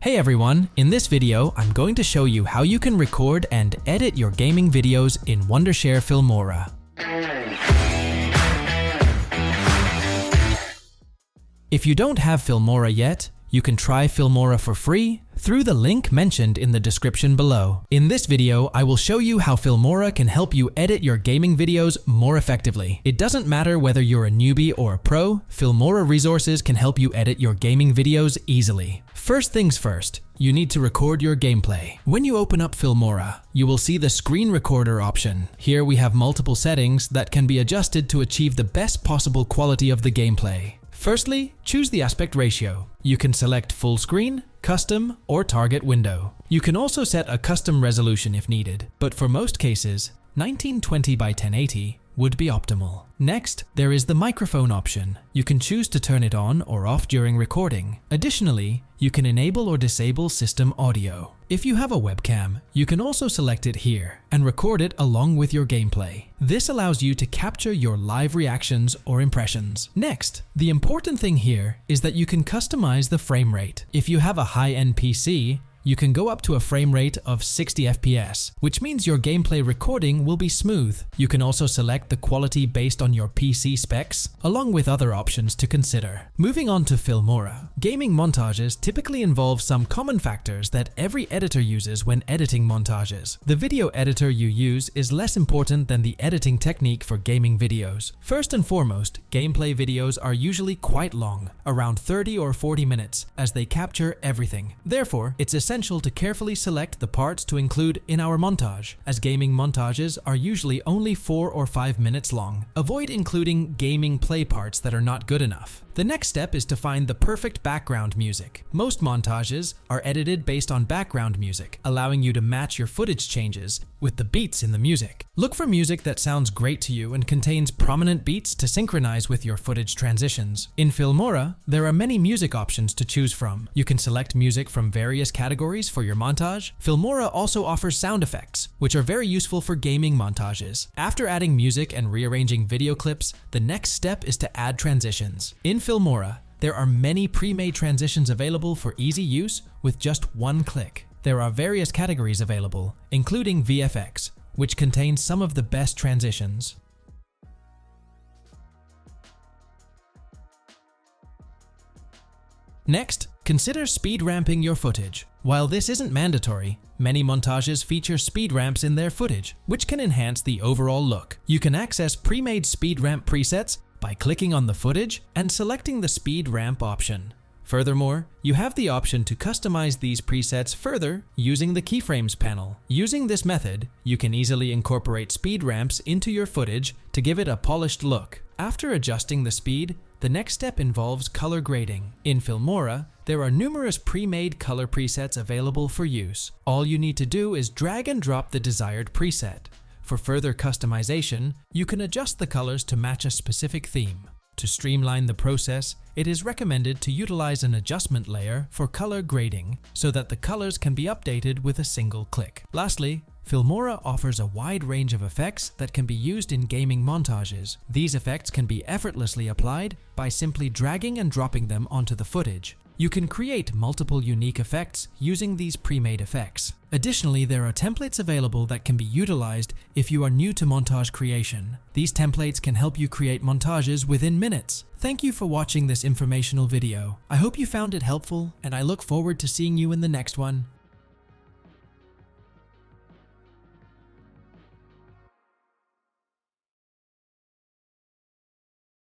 Hey everyone, in this video I'm going to show you how you can record and edit your gaming videos in Wondershare Filmora. If you don't have Filmora yet, you can try Filmora for free through the link mentioned in the description below. In this video, I will show you how Filmora can help you edit your gaming videos more effectively. It doesn't matter whether you're a newbie or a pro, Filmora resources can help you edit your gaming videos easily. First things first, you need to record your gameplay. When you open up Filmora, you will see the screen recorder option. Here we have multiple settings that can be adjusted to achieve the best possible quality of the gameplay. Firstly, choose the aspect ratio. You can select full screen, custom, or target window. You can also set a custom resolution if needed, but for most cases, 1920 by 1080 would be optimal. Next, there is the microphone option. You can choose to turn it on or off during recording. Additionally, you can enable or disable system audio. If you have a webcam, you can also select it here and record it along with your gameplay. This allows you to capture your live reactions or impressions. Next, the important thing here is that you can customize the frame rate. If you have a high-end PC, you can go up to a frame rate of 60 FPS, which means your gameplay recording will be smooth. You can also select the quality based on your PC specs, along with other options to consider. Moving on to Filmora, gaming montages typically involve some common factors that every editor uses when editing montages. The video editor you use is less important than the editing technique for gaming videos. First and foremost, gameplay videos are usually quite long, around 30 or 40 minutes, as they capture everything. Therefore, it's essential to carefully select the parts to include in our montage, as gaming montages are usually only 4 or 5 minutes long. Avoid including gaming play parts that are not good enough. The next step is to find the perfect background music. Most montages are edited based on background music, allowing you to match your footage changes with the beats in the music. Look for music that sounds great to you and contains prominent beats to synchronize with your footage transitions. In Filmora, there are many music options to choose from. You can select music from various categories for your montage. Filmora also offers sound effects, which are very useful for gaming montages. After adding music and rearranging video clips, the next step is to add transitions. In Filmora, there are many pre-made transitions available for easy use with just one click. There are various categories available, including VFX, which contains some of the best transitions. Next, consider speed ramping your footage. While this isn't mandatory, many montages feature speed ramps in their footage, which can enhance the overall look. You can access pre-made speed ramp presets by clicking on the footage and selecting the speed ramp option. Furthermore, you have the option to customize these presets further using the keyframes panel. Using this method, you can easily incorporate speed ramps into your footage to give it a polished look. After adjusting the speed, the next step involves color grading. In Filmora, there are numerous pre-made color presets available for use. All you need to do is drag and drop the desired preset. For further customization, you can adjust the colors to match a specific theme. To streamline the process, it is recommended to utilize an adjustment layer for color grading so that the colors can be updated with a single click. Lastly, Filmora offers a wide range of effects that can be used in gaming montages. These effects can be effortlessly applied by simply dragging and dropping them onto the footage. You can create multiple unique effects using these pre-made effects. Additionally, there are templates available that can be utilized if you are new to montage creation. These templates can help you create montages within minutes. Thank you for watching this informational video. I hope you found it helpful, and I look forward to seeing you in the next one.